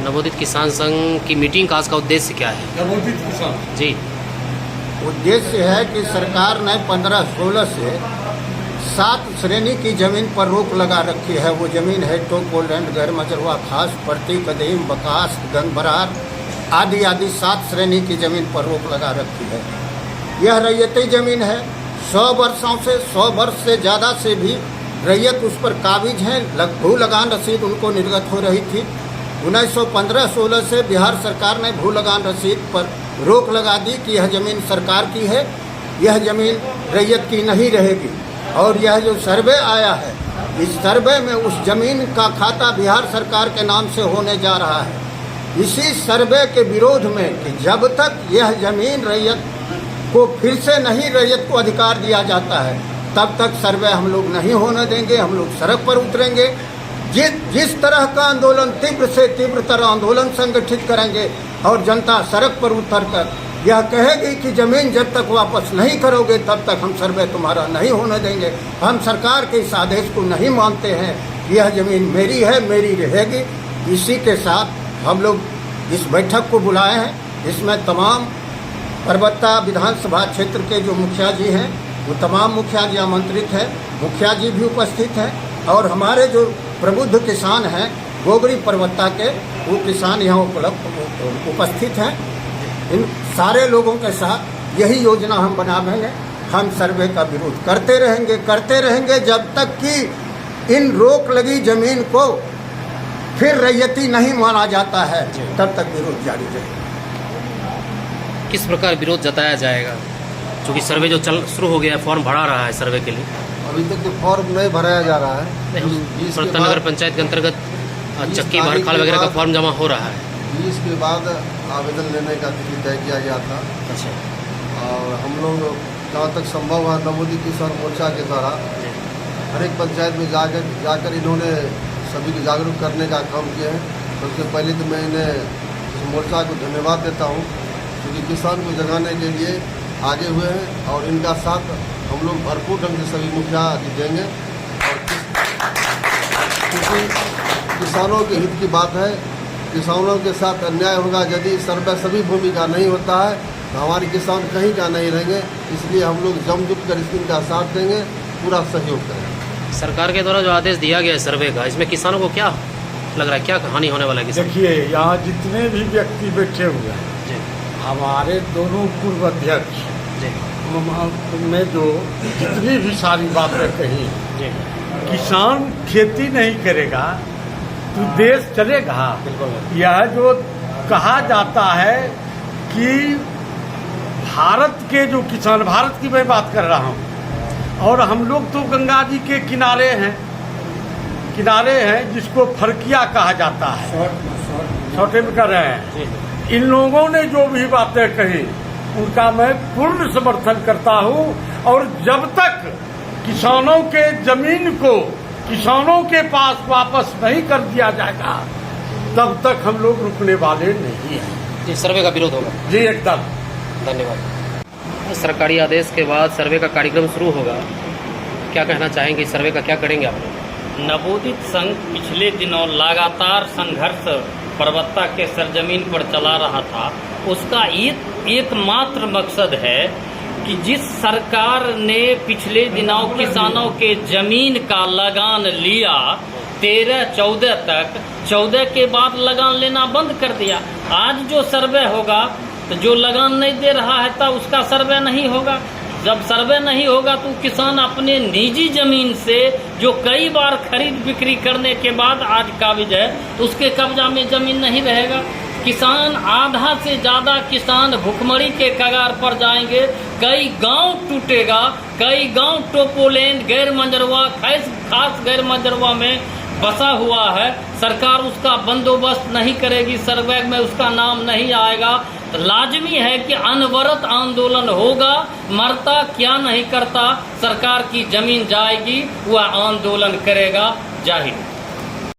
नवोदित किसान संघ की मीटिंग का आज का उद्देश्य क्या है? नवोदित किसान जी, उद्देश्य है कि सरकार ने 15-16 से 7 श्रेणी की जमीन पर रोक लगा रखी है। वो जमीन है टोपोलैंड, गैर मजरवा, खास, प्रति, कदीम, बकास, गंगबरार आदि आदि 7 श्रेणी की जमीन पर रोक लगा रखी है। यह रैयती जमीन है। 100 वर्षों से 100 वर्ष से ज़्यादा से भी रैयत उस पर काबिज हैं। भू लगान रसीद उनको निर्गत हो रही थी। 1915-16 से बिहार सरकार ने भू लगान रसीद पर रोक लगा दी कि यह ज़मीन सरकार की है, यह ज़मीन रैयत की नहीं रहेगी। और यह जो सर्वे आया है, इस सर्वे में उस ज़मीन का खाता बिहार सरकार के नाम से होने जा रहा है। इसी सर्वे के विरोध में कि जब तक यह ज़मीन रैयत को फिर से नहीं रैयत को अधिकार दिया जाता है, तब तक सर्वे हम लोग नहीं होने देंगे। हम लोग सड़क पर उतरेंगे। जिस तरह का आंदोलन तीव्र से तीव्रतर आंदोलन संगठित करेंगे और जनता सड़क पर उतरकर यह कहेगी कि जमीन जब तक वापस नहीं करोगे तब तक हम सर्वे तुम्हारा नहीं होने देंगे। हम सरकार के इस आदेश को नहीं मानते हैं। यह जमीन मेरी है, मेरी रहेगी। इसी के साथ हम लोग इस बैठक को बुलाए हैं। इसमें तमाम परबत्ता विधानसभा क्षेत्र के जो मुखिया जी हैं, वो तमाम मुखिया जी आमंत्रित हैं। मुखिया जी भी उपस्थित हैं और हमारे जो प्रबुद्ध किसान हैं गोगरी परबत्ता के, वो किसान यहाँ उपस्थित हैं। इन सारे लोगों के साथ यही योजना हम बनाएंगे। हम सर्वे का विरोध करते रहेंगे जब तक कि इन रोक लगी जमीन को फिर रैयती नहीं माना जाता है, तब तक विरोध जारी रहेगा। किस प्रकार विरोध जताया जाएगा? क्योंकि सर्वे जो शुरू हो गया है, फॉर्म भरा रहा है सर्वे के लिए। अभी तक तो फॉर्म नहीं भराया जा रहा है। नगर पंचायत के अंतर्गत चक्की भरखाल वगैरह का फॉर्म जमा हो रहा है। 20 के बाद आवेदन लेने का तिथि तय किया गया था। अच्छा। और हम लोग जहाँ तक संभव है नवोदित किसान मोर्चा के द्वारा हर एक पंचायत में जाकर इन्होंने सभी को जागरूक करने का काम किया है। सबसे पहले तो मैं इन्हें इस मोर्चा को धन्यवाद देता हूँ, क्योंकि किसान को जगाने के लिए आगे हुए हैं और इनका साथ हम लोग भरपूर ढंग से सभी मुखिया जी देंगे। और क्योंकि किसानों के हित की बात है, किसानों के साथ अन्याय होगा यदि सर्वे सभी भूमि का नहीं होता है तो हमारे किसान कहीं का नहीं रहेंगे। इसलिए हम लोग जमजुट कर इनका साथ देंगे, पूरा सहयोग करेंगे। सरकार के द्वारा जो आदेश दिया गया है सर्वे का, इसमें किसानों को क्या लग रहा है, क्या हानि होने वाला है? देखिए, यहाँ जितने भी व्यक्ति बैठे हुए हैं, हमारे दोनों पूर्व अध्यक्ष में जो जितनी भी सारी बातें कही, किसान खेती नहीं करेगा तो देश चलेगा। यह जो कहा जाता है कि भारत के जो किसान, भारत की मैं बात कर रहा हूँ, और हम लोग तो गंगा जी के किनारे हैं जिसको फरकिया कहा जाता है, छोटे में कर रहे हैं। इन लोगों ने जो भी बातें कही उनका मैं पूर्ण समर्थन करता हूँ। और जब तक किसानों के जमीन को किसानों के पास वापस नहीं कर दिया जाएगा, तब तक हम लोग रुकने वाले नहीं हैं। जी, सर्वे का विरोध होगा। जी, एकदम। धन्यवाद। सरकारी आदेश के बाद सर्वे का कार्यक्रम शुरू होगा, क्या कहना चाहेंगे? सर्वे का क्या करेंगे आप? नवोदित संघ पिछले दिनों लगातार संघर्ष परबत्ता के सरजमीन पर चला रहा था। उसका एकमात्र मकसद है कि जिस सरकार ने पिछले दिनों किसानों के जमीन का लगान लिया 13-14 तक, 14 के बाद लगान लेना बंद कर दिया। आज जो सर्वे होगा तो जो लगान नहीं दे रहा है तो उसका सर्वे नहीं होगा। जब सर्वे नहीं होगा तो किसान अपने निजी जमीन से जो कई बार खरीद बिक्री करने के बाद आज काबिज है, तो उसके कब्जा में जमीन नहीं रहेगा। किसान, आधा से ज़्यादा किसान भुखमरी के कगार पर जाएंगे। कई गांव टूटेगा, कई गांव टोपोलैंड, गैर मंजरवा, खास गैर मंजरवा में बसा हुआ है। सरकार उसका बंदोबस्त नहीं करेगी, सर्वे में उसका नाम नहीं आएगा। तो लाजमी है कि अनवरत आंदोलन होगा। मरता क्या नहीं करता, सरकार की जमीन जाएगी, वह आंदोलन करेगा। जाहिर